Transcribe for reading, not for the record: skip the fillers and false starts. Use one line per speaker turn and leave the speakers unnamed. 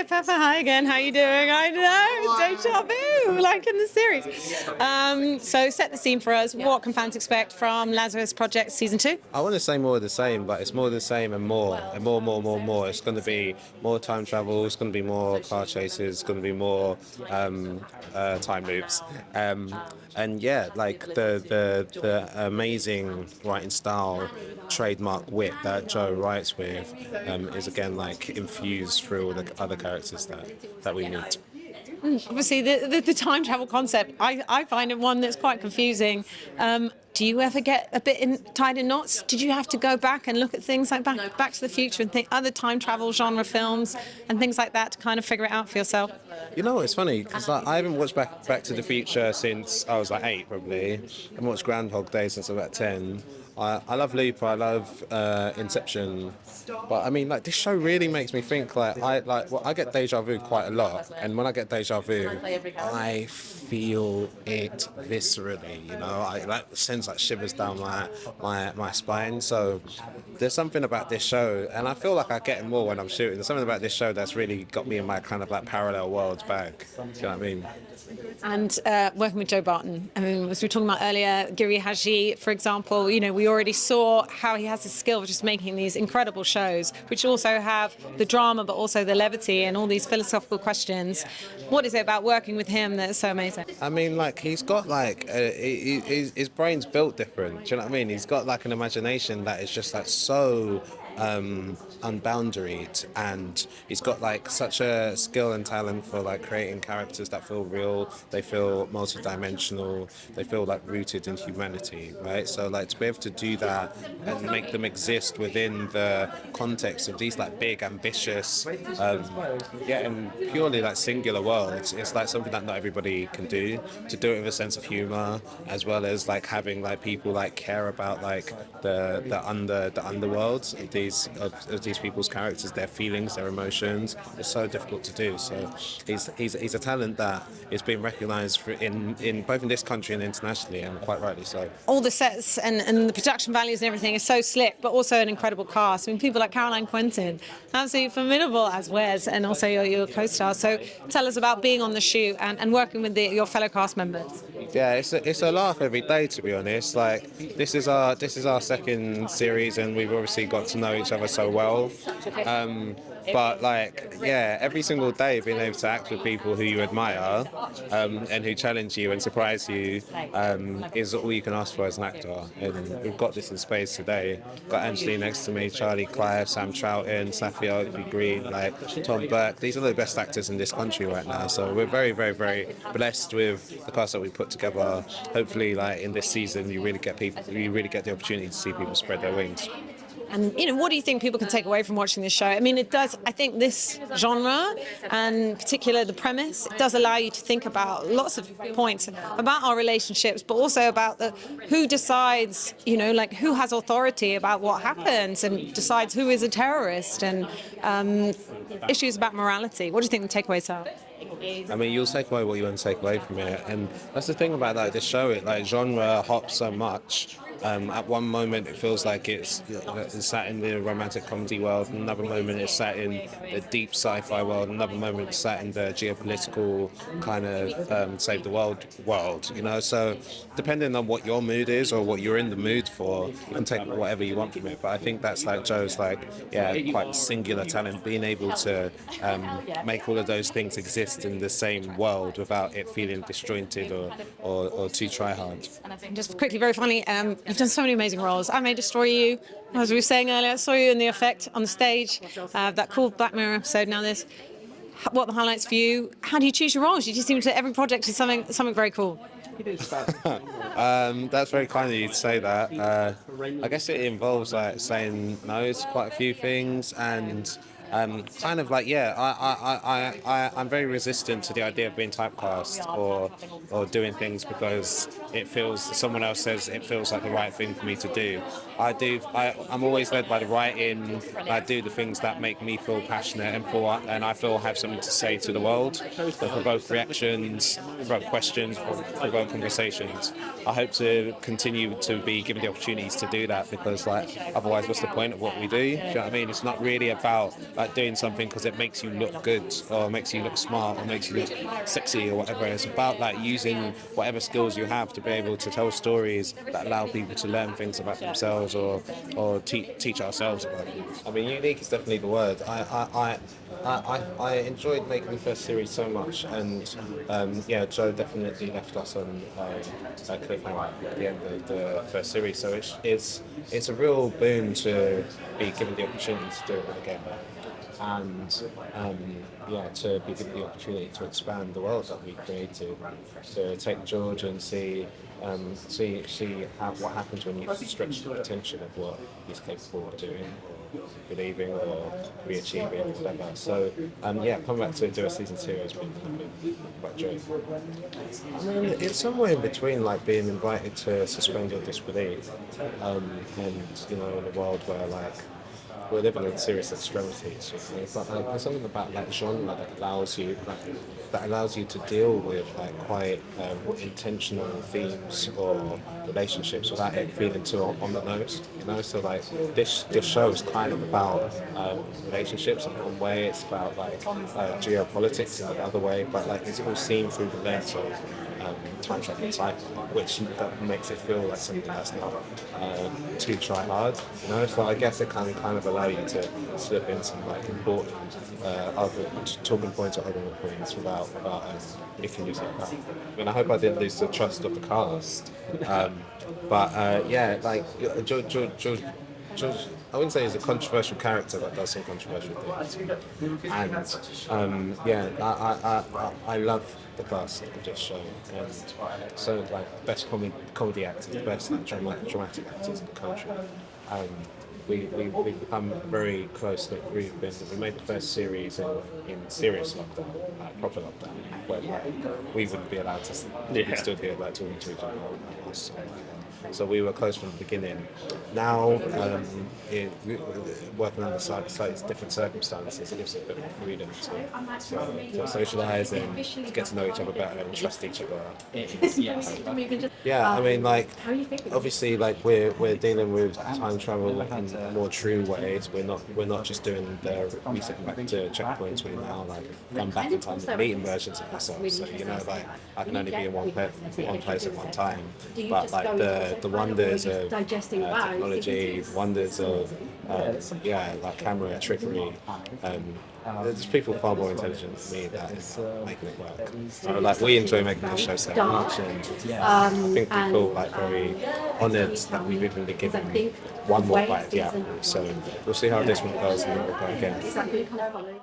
Paapa. Hi again. How you doing? I know, deja vu, like in the series. So set the scene for us. What can fans expect from Lazarus Project Season 2?
I want to say more of the same, but it's more of the same and more, and more. It's going to be more time travel. It's going to be more car chases. It's going to be more time loops, and yeah, like the amazing writing style, trademark wit that Joe writes with, is again like infused through all the other characters that we meet.
Obviously, the time travel concept, I find it one that's quite confusing. Do you ever get a bit tied in knots? Did you have to go back and look at things like Back to the Future and think other time travel genre films and things like that to kind of figure it out for yourself?
You know, it's funny because I haven't watched Back to the Future since I was like 8, probably. I haven't watched Groundhog Day since I was about 10. I love Looper, I love Inception, but I mean, like, this show really makes me think. I get deja vu quite a lot, and when I get deja vu, I feel it viscerally. You know, I like sends like shivers down my spine. So there's something about this show, and I feel like I get it more when I'm shooting. There's something about this show that's really got me in my kind of like parallel worlds bag. Do you know what I mean?
And working with Joe Barton, I mean, as we were talking about earlier, Giri Haji, for example, you know, we already saw how he has the skill of just making these incredible shows, which also have the drama, but also the levity and all these philosophical questions. What is it about working with him that's so amazing?
I mean, like, he's got like his brain's built different. Do you know what I mean? He's got like an imagination that is just like so unboundaried, and he's got like such a skill and talent for like creating characters that feel real, they feel multi-dimensional, they feel like rooted in humanity, right? So like to be able to do that and make them exist within the context of these like big ambitious and purely like singular worlds, it's like something that not everybody can do. To do it with a sense of humor, as well as like having like people like care about like the underworlds of these people's characters, their feelings, their emotions. It's so difficult to do. So he's a talent that is being recognised in both in this country and internationally, and quite rightly so.
All the sets and the production values and everything is so slick, but also an incredible cast. I mean, people like Caroline Quentin, absolutely formidable as Wes, and also your co-star. So tell us about being on the shoot and working with your fellow cast members.
Yeah, it's a laugh every day, to be honest. Like, this is our second series, and we've obviously got to know each other so well. But like, yeah, every single day being able to act with people who you admire, and who challenge you and surprise you, is all you can ask for as an actor. And we've got this in space today. Got Angeline next to me, Charlie Clive, Sam Troughton, Safia Oakley-Green, like Tom Burke. These are the best actors in this country right now. So we're very, very, very blessed with the cast that we put together. Hopefully, like in this season, you really get the opportunity to see people spread their wings.
And, you know, what do you think people can take away from watching this show? I mean, it does, I think this genre, and in particular the premise, it does allow you to think about lots of points about our relationships, but also about who decides, you know, like who has authority about what happens and decides who is a terrorist, and issues about morality. What do you think the takeaways are?
I mean, you'll take away what you want to take away from it, and that's the thing about like this show. It like genre hops so much. At one moment it feels like it's sat in the romantic comedy world, another moment it's sat in the deep sci-fi world, another moment it's sat in the geopolitical kind of save the world, you know. So depending on what your mood is or what you're in the mood for, you can take whatever you want from it. But I think that's like Joe's quite singular talent, being able to make all of those things exist in the same world without it feeling disjointed or too try hard.
Just quickly, very finally, you've done so many amazing roles. I May Destroy You, as we were saying earlier, I saw you in The Effect on the stage, that cool Black Mirror episode. Now this, what are the highlights for you? How do you choose your roles? You just seem to, every project is something very cool.
That's very kind of you to say that. I guess it involves like saying no to quite a few things, and kind of like, yeah, I'm very resistant to the idea of being typecast or doing things because someone else says it feels like the right thing for me to do. I'm always led by the writing. I do the things that make me feel passionate and I feel have something to say to the world, that provoke reactions, provoke questions, provoke conversations. I hope to continue to be given the opportunities to do that, because like otherwise what's the point of what we do? Do you know what I mean? It's not really about like doing something because it makes you look good or makes you look smart or makes you look sexy or whatever. It's about like using whatever skills you have to be able to tell stories that allow people to learn things about themselves or teach ourselves about things. I mean, unique is definitely the word. I enjoyed making the first series so much, and yeah, Joe definitely left us on a cliffhanger at the end of the first series. So it's a real boon to be given the opportunity to do it again, and yeah, to be given the opportunity to expand the world that we created, to take George and see what happens when you stretch the potential of what he's capable of doing, believing or re-achieving or whatever. So yeah, coming back to do a season 2 has been quite joyful. I mean, it's somewhere in between like being invited to suspend your disbelief, and you know, in a world where like we're living in serious extremities, you know, but like, there's something about that genre that allows you to deal with like quite intentional themes or relationships without it feeling too on the nose. You know, so like this show is kind of about relationships in one way. It's about like geopolitics in the other way, but like it's all seen through the lens of time travel sci-fi, which that makes it feel like something that's not too try hard. You know, so I guess it can kind of allow you to slip in some like important other talking points or argument points without making yourself up. I mean, I hope I didn't lose the trust of the cast, but yeah, like George, I wouldn't say he's a controversial character, but does some controversial things. And yeah, I love the cast of this show, and so like best comedy actors, the best like, dramatic actors in the country. We've become a very close knit group, and we made the first series in serious lockdown, proper lockdown, where like, we wouldn't be allowed to be stood here like talking to each other. So we were close from the beginning. Now, working under slightly different circumstances, it gives us a bit more freedom to socialise and to get to know each other better and trust each other. Yeah, I mean, like, obviously, like we're dealing with time travel in more true ways. We're not just doing the resetting back to checkpoints. We're now like going back in time and meeting versions of ourselves. So you know, like I can only be in one place at one time. But like the wonders of technology, wonders of yeah, like camera trickery. There's people far more intelligent than me that is making it work. So like we enjoy making this show so much, and I think we feel like very honoured that we've even been given one more bite at the apple. So we'll see how this one goes, and then we'll go again.